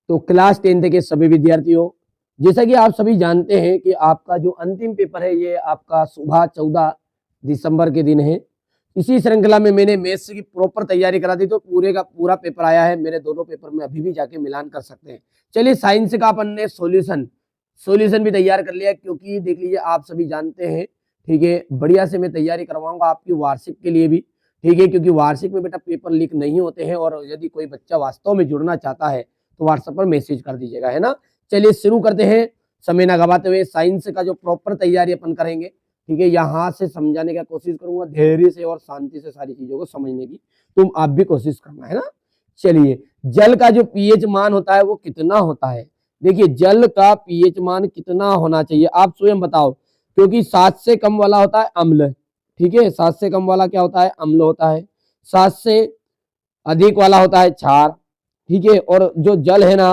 तो class 10th के सभी विद्यार्थियों, जैसा कि आप सभी जानते हैं कि आपका जो अंतिम पेपर है ये आपका सुबह 14 दिसंबर के दिन है। इसी श्रृंखला में मैंने मैथ्स की प्रॉपर तैयारी करा दी, तो पूरे का पूरा पेपर आया है। मेरे दोनों पेपर में अभी भी जाके मिलान कर सकते हैं। चलिए, साइंस का अपन ने सॉल्यूशन भी तैयार कर लिया, क्योंकि देख लीजिए आप सभी जानते हैं, ठीक है, बढ़िया से मैं तैयारी करवाऊंगा आपकी वार्षिक के लिए भी, ठीक है, क्योंकि वार्षिक में बेटा पेपर लीक नहीं होते हैं। और यदि कोई बच्चा वास्तव में जुड़ना चाहता है तो व्हाट्सएप पर मैसेज कर दीजिएगा, है ना। चलिए शुरू करते हैं, समय ना गवाते हुए। साइंस का जो प्रॉपर तैयारी अपन करेंगे, ठीक है, यहाँ से समझाने का कोशिश करूंगा, धैर्य से और शांति से सारी चीजों को समझने की तुम आप भी कोशिश करना, है ना। चलिए, जल का जो पीएच मान होता है वो कितना होता है। देखिए, जल का पीएच मान कितना होना चाहिए आप स्वयं बताओ, क्योंकि 7 से कम वाला होता है अम्ल, ठीक है, 7 से कम वाला क्या होता है, अम्ल होता है। 7 से अधिक वाला होता है क्षार, ठीक है। और जो जल है ना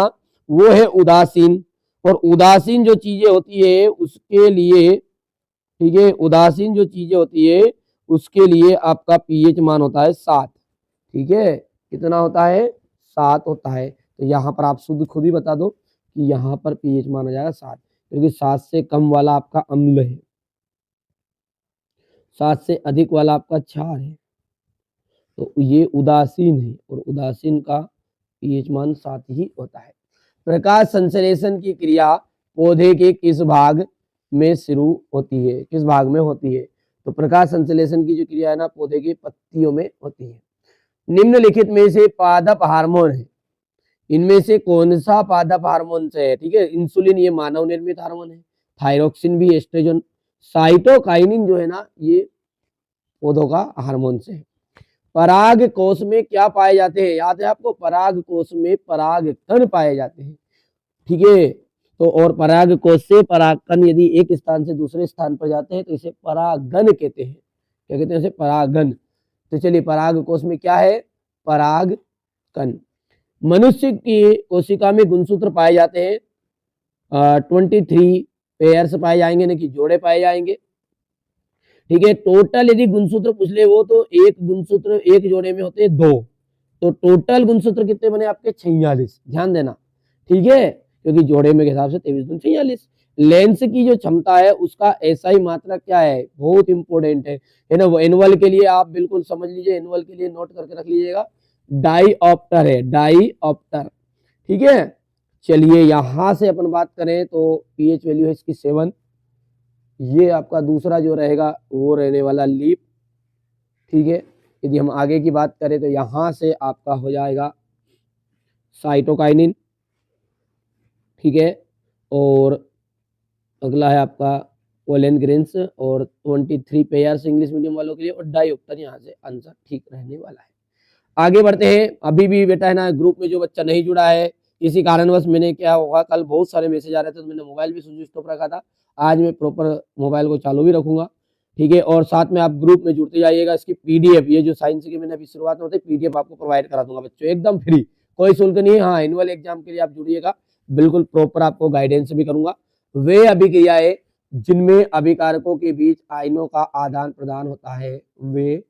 वो है उदासीन, और उदासीन जो चीजें होती है उसके लिए, ठीक है, उदासीन जो चीजें होती है उसके लिए आपका पीएच मान होता है 7, ठीक है। कितना होता है, 7 होता है। तो यहाँ पर आप खुद ही बता दो कि यहाँ पर पीएच मान आ जाएगा 7, क्योंकि 7 से कम वाला आपका अम्ल है, 7 से अधिक वाला आपका क्षार है, तो ये उदासीन है, और उदासीन का पीएच मान 7 ही होता है। प्रकाश संश्लेषण की क्रिया पौधे के किस भाग में शुरू होती है, किस भाग में होती है। तो प्रकाश संश्लेषण की जो क्रिया है ना पौधे की पत्तियों में होती है। निम्नलिखित में से पादप हार्मोन है, इनमें से कौन सा पादप हार्मोन से है, ठीक है। इंसुलिन ये मानव निर्मित हार्मोन है, थायरोक्सिन भी, एस्ट्रोजन, साइटोकाइनिन जो है ना ये पौधों का हार्मोन से है। पराग कोश में क्या पाए जाते हैं, याद है आपको, पराग कोश में पराग कण पाए जाते हैं, ठीक है। तो और पराग कोश से पराग कण यदि एक स्थान से दूसरे स्थान पर जाते हैं तो इसे परागण कहते हैं, क्या कहते हैं इसे, परागण। तो चलिए, पराग कोश में क्या है, पराग कण। मनुष्य की कोशिका में गुणसूत्र पाए जाते हैं 23 पेयर्स पाए जाएंगे, ना कि जोड़े पाए जाएंगे, ठीक है। टोटल यदि गुणसूत्र पूछ ले वो, तो एक गुणसूत्र एक जोड़े में होते हैं 2, तो टोटल गुणसूत्र कितने बने आपके, 46, ध्यान देना, ठीक है, क्योंकि जोड़े में के हिसाब से 23 दूनी 46। लेंस की जो क्षमता है उसका एसआई मात्रा क्या है, बहुत इंपॉर्टेंट है ना। वो एनुअल के लिए आप बिल्कुल समझ लीजिए, एनुअल के लिए नोट करके रख लीजिएगा, डाईऑप्टर है, डाईऑप्टर, ठीक है। चलिए, यहां से अपन बात करें तो पीएच वैल्यू है इसकी 7। ये आपका दूसरा जो रहेगा वो रहने वाला लीप, ठीक है। यदि हम आगे की बात करें तो यहां से आपका हो जाएगा साइटोकाइनिन, ठीक है। और अगला है आपका पोलन ग्रेन्स, और 23 पेयर्स इंग्लिश मीडियम वालों के लिए, और डाईऑप्टर यहाँ से आंसर ठीक रहने वाला है। आगे बढ़ते हैं। अभी भी बेटा है ना ग्रुप में जो बच्चा नहीं जुड़ा है, इसी कारणवश मैंने क्या होगा, कल बहुत सारे मैसेज आ रहे थे तो मैंने मोबाइल भी स्विच ऑफ रखा था, आज मैं प्रॉपर मोबाइल को चालू भी रखूंगा, ठीक है। और साथ में आप ग्रुप में जुड़ते जाइएगा। इसकी पीडीएफ, ये जो साइंस की मैंने अभी शुरुआत में होती है, पीडीएफ आपको प्रोवाइड करा दूंगा बच्चों, एकदम फ्री, कोई शुल्क नहीं है। हाँ, एनुअल एग्जाम के लिए आप जुड़िएगा, बिल्कुल प्रॉपर आपको गाइडेंस भी करूंगा। वे अभिक्रियाएं जिनमें अभिकारकों के बीच आयनों का आदान प्रदान होता है, वे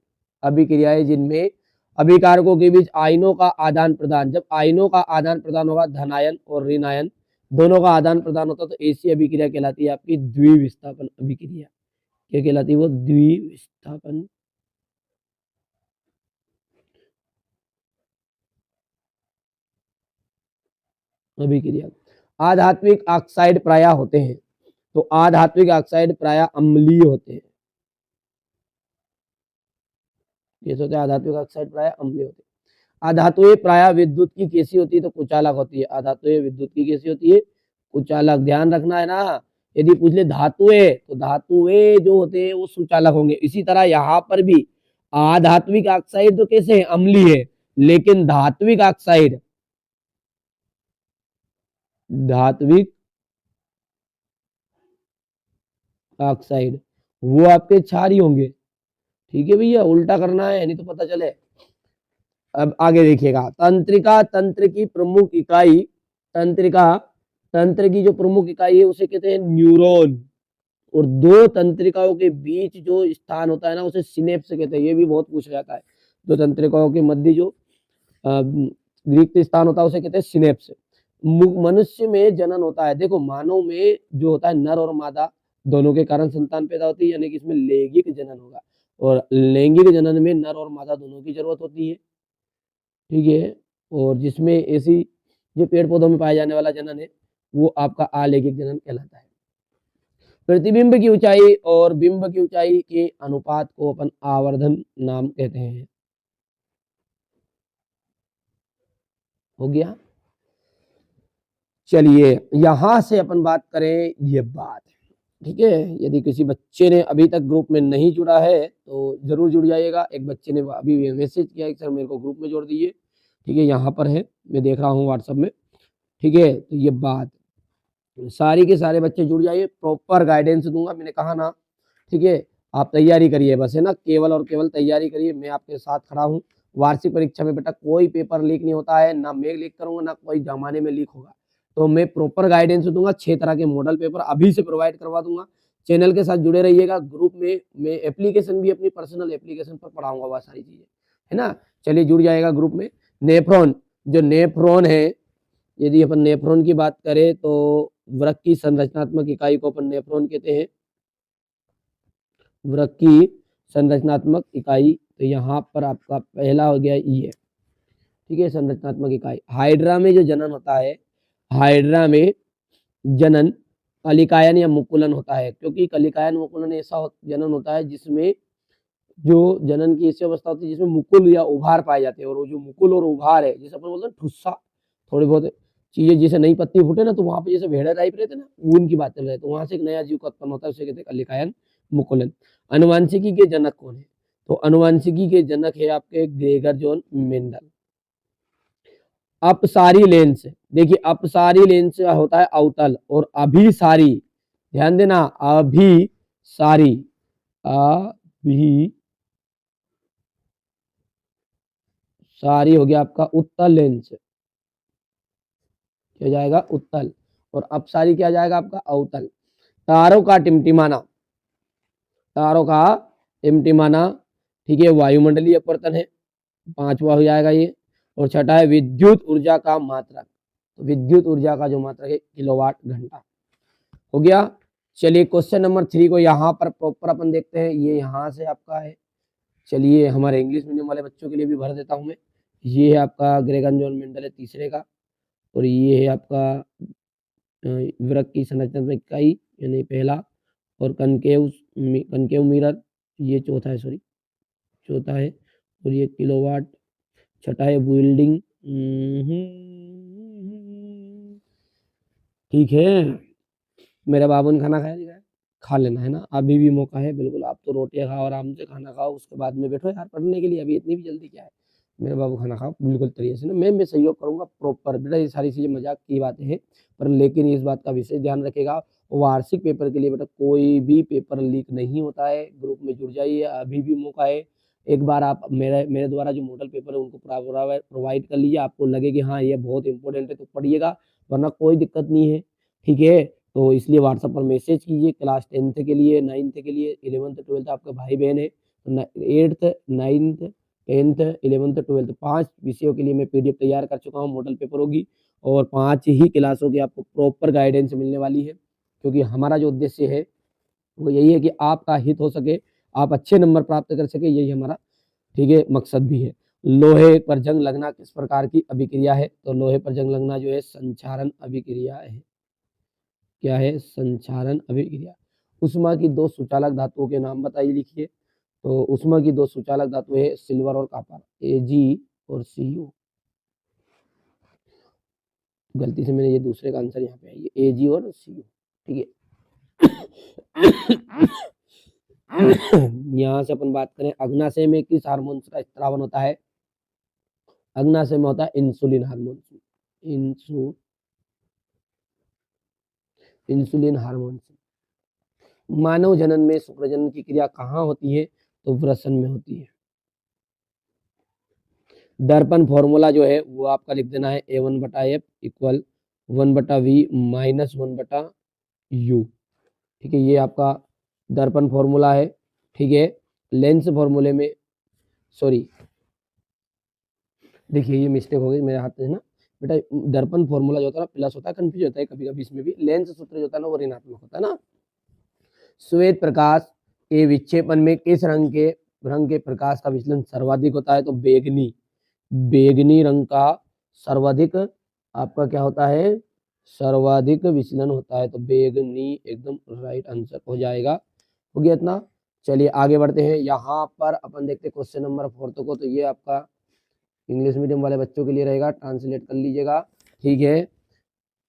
अभिक्रियाएं जिनमें अभिकारकों के बीच आयनों का आदान प्रदान, जब आयनों का आदान प्रदान होगा, धनायन और ऋण आयन दोनों का आदान प्रदान होता है, तो ऐसी अभिक्रिया कहलाती है आपकी द्विविस्थापन अभिक्रिया। क्या कहलाती है वो, द्विविस्थापन अभिक्रिया। आधात्विक ऑक्साइड प्रायः होते हैं, तो आधात्विक ऑक्साइड प्रायः अम्लीय होते हैं, ये होते हैं आधात्विक ऑक्साइड प्रायः अम्लीय होते हैं। अधातुएं प्रायः विद्युत की कैसी होती है, तो कुचालक होती है। अधातुएं विद्युत की कैसी होती है, कुचालक, ध्यान रखना है ना। यदि पूछ ले धातुएं, तो धातुएं जो होते हैं वो सुचालक होंगे। इसी तरह यहाँ पर भी आधात्विक ऑक्साइड तो कैसे है, अम्लीय है, लेकिन धात्विक ऑक्साइड, धात्विक ऑक्साइड वो आपके क्षारी होंगे, ठीक है भैया, उल्टा करना है नहीं तो पता चले। अब आगे देखिएगा, तंत्रिका, तंत्र की प्रमुख इकाई, तंत्रिका, तंत्र की जो प्रमुख इकाई है उसे कहते हैं न्यूरॉन, और दो तंत्रिकाओं के बीच जो स्थान होता है ना उसे सिनेप्स कहते हैं। ये भी बहुत पूछा जाता है, दो तंत्रिकाओं के मध्य जो रिक्त स्थान होता है उसे कहते हैं सिनेप्स। मनुष्य में जनन होता है, देखो मानव में जो होता है नर और मादा दोनों के कारण संतान पैदा होती है, यानी कि इसमें लैंगिक जनन होगा, और लैंगिक जनन में नर और मादा दोनों की जरूरत होती है, ठीक है। और जिसमें ऐसी जो पेड़ पौधों में पाया जाने वाला जनन है वो आपका अलैंगिक जनन कहलाता है। प्रतिबिंब की ऊंचाई और बिंब की ऊंचाई के अनुपात को अपन आवर्धन नाम कहते हैं। हो गया। चलिए यहां से अपन बात करें ये बात, ठीक है। यदि किसी बच्चे ने अभी तक ग्रुप में नहीं जुड़ा है तो जरूर जुड़ जाइएगा। एक बच्चे ने अभी मैसेज किया कि सर मेरे को ग्रुप में जोड़ दीजिए, ठीक है, यहाँ पर है, मैं देख रहा हूँ व्हाट्सएप में, ठीक है। तो ये बात सारी के सारे बच्चे जुड़ जाइए, प्रॉपर गाइडेंस दूंगा, मैंने कहा ना, ठीक है। आप तैयारी करिए बस, है ना, केवल और केवल तैयारी करिए, मैं आपके साथ खड़ा हूँ। वार्षिक परीक्षा में बेटा कोई पेपर लीक नहीं होता है, ना मैं लीक करूंगा ना कोई जमाने में लीक होगा। तो मैं प्रॉपर गाइडेंस दूंगा, 6 तरह के मॉडल पेपर अभी से प्रोवाइड करवा दूंगा। चैनल के साथ जुड़े रहिएगा। ग्रुप में मैं एप्लीकेशन भी अपनी पर्सनल एप्लीकेशन पर पढ़ाऊंगा वह सारी चीजें, है ना। चलिए जुड़ जाएगा ग्रुप में। नेफ्रॉन, जो नेफ्रॉन है, यदि अपन नेफ्रॉन की बात करें तो वृक्क की संरचनात्मक इकाई को अपन नेफ्रॉन कहते हैं, वृक्क की संरचनात्मक इकाई। तो यहाँ पर आपका पहला हो गया ये, ठीक है, संरचनात्मक इकाई। हाइड्रा में जो जनन होता है, हाइड्रा में जनन कलिकायन या मुकुलन होता है, क्योंकि कलिकायन मुकुलन ऐसा जनन होता है जिसमें जो जनन की ऐसी अवस्था होती है जिसमें मुकुल या उभार पाए जाते हैं। और वो जो मुकुल और उभार है, जैसे अपन बोलते हैं ठुस्सा, थोड़ी बहुत चीजें जैसे नई पत्ती फूटे ना, तो वहां पे जैसे भेड़ा टाइप रहते ना, उनकी बात चल रही है, तो वहां से एक नया जीव का उत्पन्न होता है, उसे कहते हैं कलिकायन मुकुलन। अनुवांशिकी के जनक कौन है? तो अनुवांशिकी के जनक है आपके ग्रेगर जॉन मेंडल। अपसारी लेंस, देखिए अपसारी लेंस होता है अवतल, और अभिसारी, ध्यान देना, अभिसारी, सारी हो गया आपका उत्तल लेंस, क्या जाएगा उत्तल, और अपसारी क्या जाएगा आपका अवतल। तारों का टिमटिमाना, तारों का टिमटिमाना, ठीक है, वायुमंडलीय अपवर्तन है, 5वां हो जाएगा ये। और छठा है विद्युत ऊर्जा का मात्रक, तो विद्युत ऊर्जा का जो मात्रक है किलोवाट घंटा। हो गया। चलिए क्वेश्चन नंबर 3 को यहाँ पर प्रॉपर अपन देखते हैं, ये यहाँ से आपका है। चलिए हमारे इंग्लिश मीडियम वाले बच्चों के लिए भी भर देता हूँ मैं। ये है आपका ग्रेगर जॉन मेंडल है तीसरे का, और ये है आपका वृक्क की संरचनात्मक इकाई यानी पहला, और कनकेव मिरर ये चौथा है, सॉरी चौथा है, और ये किलोवाट छठा है बिल्डिंग। ठीक है, मेरे बाबू ने खाना खाया नहीं खाया? खा लेना, है ना, अभी भी मौका है, बिल्कुल। आप तो रोटियां खाओ, आराम से खाना खाओ, उसके बाद में बैठो यार पढ़ने के लिए, अभी इतनी भी जल्दी क्या है। मेरे बाबू खाना खाओ बिल्कुल तरीके से ना, मैं सहयोग करूंगा प्रॉपर। बेटा ये सारी चीजें मजाक की बातें हैं, पर लेकिन इस बात का विशेष ध्यान रखेगा, वार्षिक पेपर के लिए बेटा कोई भी पेपर लीक नहीं होता है। ग्रुप में जुड़ जाइए, अभी भी मौका है। एक बार आप मेरे द्वारा जो मॉडल पेपर है उनको प्रोवाइड कर लीजिए, आपको लगे कि हाँ ये बहुत इंपॉर्टेंट है तो पढ़िएगा, वरना कोई दिक्कत नहीं है, ठीक है। तो इसलिए व्हाट्सएप पर मैसेज कीजिए। क्लास 10th के लिए, 9th के लिए, 11th 12th आपका भाई बहन है, तो 8th 9th 10th 11th 12th 5 विषयों के लिए मैं पीडीएफ तैयार कर चुका हूँ, मॉडल पेपर होगी, और 5 ही क्लासों की आपको प्रॉपर गाइडेंस मिलने वाली है। क्योंकि हमारा जो उद्देश्य है वो यही है कि आपका हित हो सके, आप अच्छे नंबर प्राप्त कर सके, यही हमारा, ठीक है, मकसद भी है। लोहे पर जंग लगना किस प्रकार की अभिक्रिया है? तो लोहे पर जंग लगना जो है संक्षारण अभिक्रिया है। क्या है? संक्षारण अभिक्रिया। उष्मा की 2 सुचालक धातुओं के नाम बताइए, लिखिए। तो उष्मा की 2 सुचालक धातु है सिल्वर और कॉपर, Ag और Cu। गलती से मैंने ये दूसरे का आंसर यहाँ पे है, ये Ag और Cu, ठीक है। यहाँ से अपन बात करें अग्नाशय में किस हार्मोन का स्त्रावन होता है? अग्नाशय में होता है इंसुलिन हार्मोन, इंसुलिन हार्मोन। मानव जनन में शुक्रजनन की क्रिया कहाँ होती है? तो वृषण में होती है। दर्पण फॉर्मूला जो है वो आपका लिख देना है A1/F equal 1/V minus 1/U, ठीक है, ये आपका दर्पण फॉर्मूला है, ठीक है। लेंस फॉर्मूले में, सॉरी देखिए ये मिस्टेक हो गई मेरे हाथ से ना, बेटा दर्पण फॉर्मूला जो होता है ना प्लस होता है, कंफ्यूज होता है कभी कभी इसमें भी। लेंस सूत्र जो होता है ना वो ऋणात्मक होता है ना। श्वेत प्रकाश के विक्षेपण में किस रंग के प्रकाश का विचलन सर्वाधिक होता है? तो बैगनी, बैगनी रंग का सर्वाधिक आपका क्या होता है? सर्वाधिक विचलन होता है। तो बैगनी एकदम राइट आंसर हो जाएगा। हो गया इतना। चलिए आगे बढ़ते हैं। यहाँ पर अपन देखते हैं क्वेश्चन नंबर 4 को। तो ये आपका इंग्लिश मीडियम वाले बच्चों के लिए रहेगा, ट्रांसलेट कर लीजिएगा, ठीक है।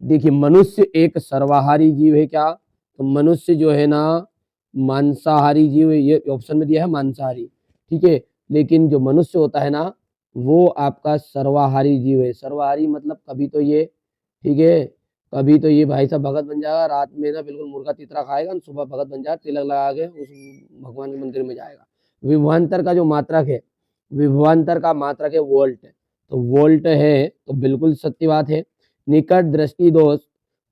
देखिए मनुष्य एक सर्वाहारी जीव है क्या? तो मनुष्य जो है ना मांसाहारी जीव है, ये ऑप्शन में दिया है मांसाहारी, ठीक है। लेकिन जो मनुष्य होता है ना वो आपका सर्वाहारी जीव है। सर्वाहारी मतलब कभी तो ये, ठीक है, कभी तो ये भाई साहब भगत बन जाएगा, रात में ना बिल्कुल मुर्गा तीतरा खाएगा, सुबह भगत बन जाएगा, तिलक लगा के उस भगवान के मंदिर में जाएगा। विभवांतर का जो मात्रक है, विभवांतर का मात्रक है वोल्ट, तो वोल्ट है, तो बिल्कुल सत्य बात है। निकट दृष्टि दोष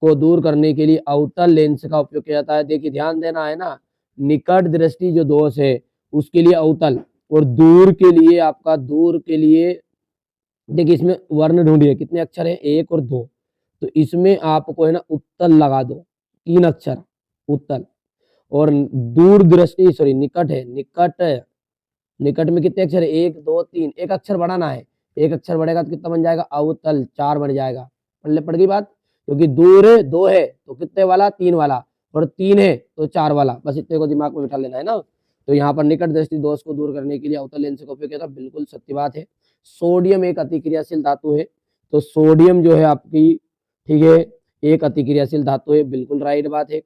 को दूर करने के लिए अवतल लेंस का उपयोग किया जाता है। देखिए ध्यान देना है ना, निकट दृष्टि जो दोष है उसके लिए अवतल, और दूर के लिए आपका, दूर के लिए देखिए इसमें वर्ण ढूंढिए कितने अक्षर है, 1 और 2, तो इसमें आपको है ना उत्तल लगा दो, 3 अक्षर उत्तल। और दूर दृष्टि सॉरी निकट है, निकट, निकट में कितने अक्षर है? 1 2 3, एक अक्षर बढ़ाना है, एक अक्षर बढ़ेगा तो कितना बन जाएगा? अवतल, 4 बढ़ जाएगा। पढ़ गई बात, क्योंकि दूर 2 है तो कितने वाला? 3 वाला, और 3 है तो 4 वाला, बस इतने को दिमाग में बिठा लेना है ना। तो यहाँ पर निकट दृष्टि दोष को दूर करने के लिए अवतल लेंस का उपयोग किया था, बिल्कुल सत्य बात है। सोडियम एक अतिक्रियाशील धातु है, तो सोडियम जो है आपकी, ठीक है, एक अतिक्रियाशील धातु है, बिल्कुल राइट बात है।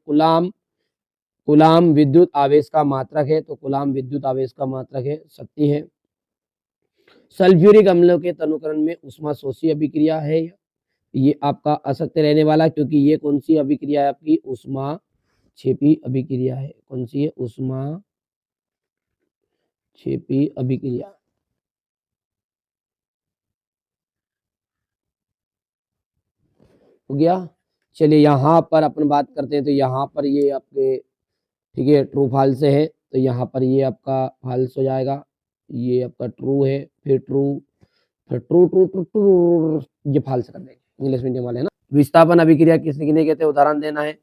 कुलाम विद्युत आवेश का मात्रक है, तो कुलाम विद्युत आवेश का मात्रक है, सत्य है। सल्फ्यूरिक अम्लों के तनुकरण में उष्माशोषी अभिक्रिया है, ये आपका असत्य रहने वाला, क्योंकि ये कौन सी अभिक्रिया है आपकी? उष्माक्षेपी अभिक्रिया है। कौन सी है? उष्माक्षेपी अभिक्रिया। हो गया। चलिए यहाँ पर अपन बात करते हैं, तो यहाँ पर ये आपके, ठीक है, ट्रू फॉल्स है, तो यहाँ पर ये आपका फॉल्स हो जाएगा, ये आपका ट्रू है, फिर ट्रू, फिर ट्रू ट्रू ट्रू ट्रू, ये फॉल्स कर देंगे इंग्लिश मीडियम वाले ना। विस्थापन अभिक्रिया किसने किन्हें कहते हैं? उदाहरण देना है।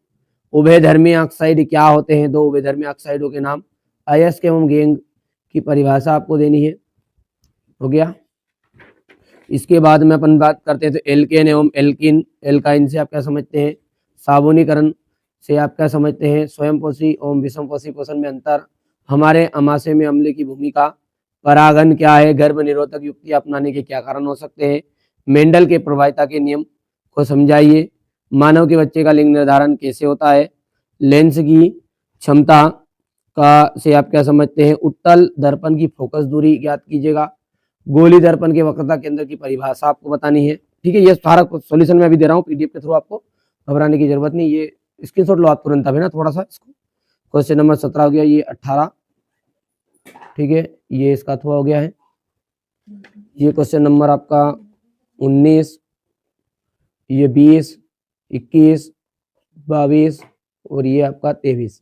उभयधर्मी ऑक्साइड क्या होते हैं? 2 उभयधर्मी ऑक्साइडों के नाम। अयस्क एवं गेंग की परिभाषा आपको देनी है। हो गया। इसके बाद में अपन बात करते हैं, तो एल्केन एवं एल्किन, एल्काइन से आप क्या समझते हैं? साबुनीकरण से आप क्या समझते हैं? स्वयंपोषी एवं विषमपोषी पोषण में अंतर। हमारे अमाशय में अम्ल की भूमिका। परागन क्या है? गर्भ निरोधक युक्ति अपनाने के क्या कारण हो सकते हैं? मेंडल के प्रभाविता के नियम को समझाइए। मानव के बच्चे का लिंग निर्धारण कैसे होता है? लेंस की क्षमता का से आप क्या समझते हैं? उत्तल दर्पण की फोकस दूरी ज्ञात कीजिएगा। गोली दर्पण के वक्रता केंद्र की परिभाषा आपको बतानी है, ठीक है। ये सारा सॉल्यूशन मैं अभी दे रहा हूँ पीडीएफ के थ्रू, आपको घबराने की जरूरत नहीं। ये स्क्रीनशॉट लो आप तुरंत अभी ना थोड़ा सा इसको। क्वेश्चन नंबर 17 हो गया, ये 18, ठीक है, ये इसका अथवा हो गया है। ये क्वेश्चन नंबर आपका 19, ये 20, 21, 22 और ये आपका 23,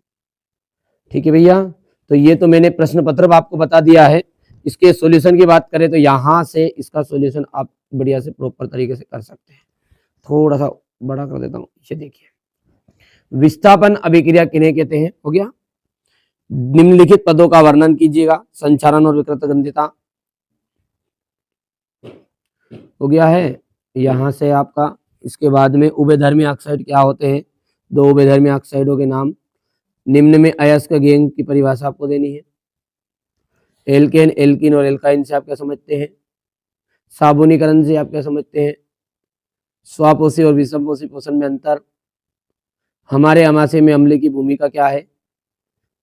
ठीक है भैया। तो ये तो मैंने प्रश्न पत्र आपको बता दिया है। इसके सॉल्यूशन की बात करें तो यहाँ से इसका सॉल्यूशन आप बढ़िया से प्रॉपर तरीके से कर सकते हैं। थोड़ा सा बड़ा कर देता हूँ, ये देखिए। विस्थापन अभिक्रिया किन्हें कहते हैं? हो गया। निम्नलिखित पदों का वर्णन कीजिएगा। संचारण और विकृत गंधिता। हो गया है। यहाँ से आपका, इसके बाद में उभयधर्मी ऑक्साइड क्या होते हैं? 2 उभयधर्मी ऑक्साइडों के नाम। निम्न में अयस्क गेंग की परिभाषा आपको देनी है। एल्केन, एल्किन और एल्काइन से आप क्या समझते हैं? साबुनीकरण से आप क्या समझते हैं? स्वापोषी और विषमपोषी पोषण में अंतर। हमारे अमाशय में अम्ल की भूमिका क्या है?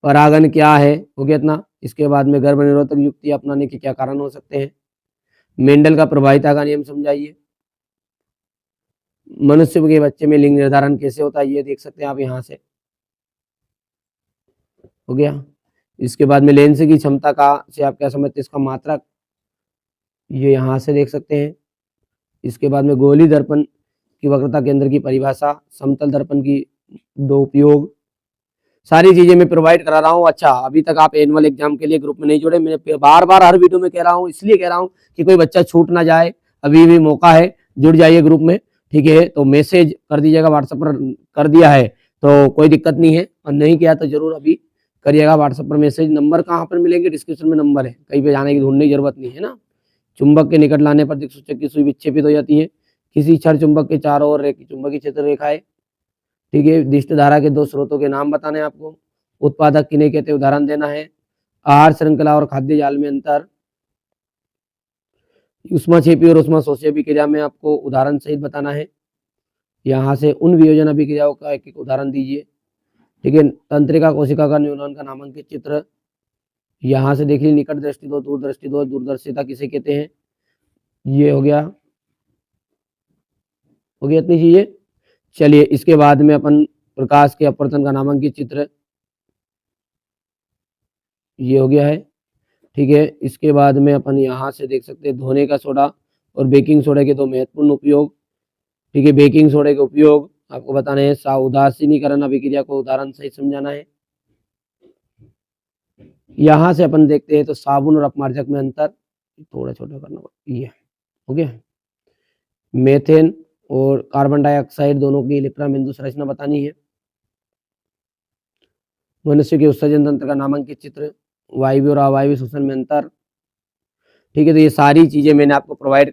परागन क्या है? हो गया इतना। इसके बाद में गर्भ निरोधक युक्ति अपनाने के क्या कारण हो सकते हैं? मेंडल का प्रभाविता का नियम समझाइए। मनुष्य के बच्चे में लिंग निर्धारण कैसे होता है? ये देख सकते हैं आप यहाँ से। हो गया। इसके बाद में लेंस की क्षमता का से आप क्या समझते हैं? इसका मात्रक, ये यहाँ से देख सकते हैं। इसके बाद में गोली दर्पण की वक्रता केंद्र की परिभाषा, समतल दर्पण की 2 उपयोग, सारी चीजें मैं प्रोवाइड करा रहा हूँ। अच्छा, अभी तक आप एनुअल एग्जाम के लिए ग्रुप में नहीं जुड़े, मैं बार बार हर वीडियो में कह रहा हूँ, इसलिए कह रहा हूँ कि कोई बच्चा छूट ना जाए, अभी भी मौका है। जुड़ जाइए ग्रुप में, ठीक है। तो मैसेज कर दीजिएगा, व्हाट्सएप पर कर दिया है तो कोई दिक्कत नहीं है, और नहीं किया तो जरूर अभी करिएगा व्हाट्सएप पर मैसेज। नंबर कहाँ पर मिलेंगे, डिस्क्रिप्शन में नंबर है, कहीं पे जाने की ढूंढने की जरूरत नहीं है ना। चुंबक के निकट लाने पर दिक्सूचक की सुई विक्षेपित हो जाती है। किसी क्षण चुंबक के चारों ओर चुंबकीय क्षेत्र रेखा है, ठीक है। दिष्ट धारा के दो स्रोतों के नाम बताने हैं आपको। उत्पादक किन्हें कहते हैं, उदाहरण देना है। आहार श्रृंखला और खाद्य जाल में अंतर। ऊष्माक्षेपी और ऊष्माशोषी क्रिया में आपको उदाहरण सहित बताना है। यहाँ से उन वियोजन अभिक्रियाओं का एक एक उदाहरण दीजिए, ठीक है। तंत्रिका कोशिका का न्यूरॉन का नामांकित चित्र। यहाँ से देखिए निकट दृष्टि दो, दूरदृष्टि दो, दूरदर्शिता किसे कहते हैं, ये हो गया इतनी चीजें। चलिए इसके बाद में अपन प्रकाश के अपवर्तन का नामांकित चित्र, ये हो गया है, ठीक है। इसके बाद में अपन यहाँ से देख सकते हैं धोने का सोडा और बेकिंग सोडा के दो महत्वपूर्ण उपयोग, ठीक है। बेकिंग सोडा के उपयोग आपको बताने हैं। उदासीनीकरण अभिक्रिया को उदाहरण सहित समझाना है। यहाँ से अपन देखते हैं तो साबुन और अपमार्जक में अंतर, थोड़ा छोटा करना पड़ेगा, ये हो गया। मेथेन और कार्बन डाइऑक्साइड दोनों की इलेक्ट्रॉन बिंदु संरचना बतानी है। मनुष्य के उत्सर्जन तंत्र का नामांकित चित्र। वायवीय और अवायवीय श्वसन में अंतर, ठीक है। तो ये सारी चीजें मैंने आपको प्रोवाइड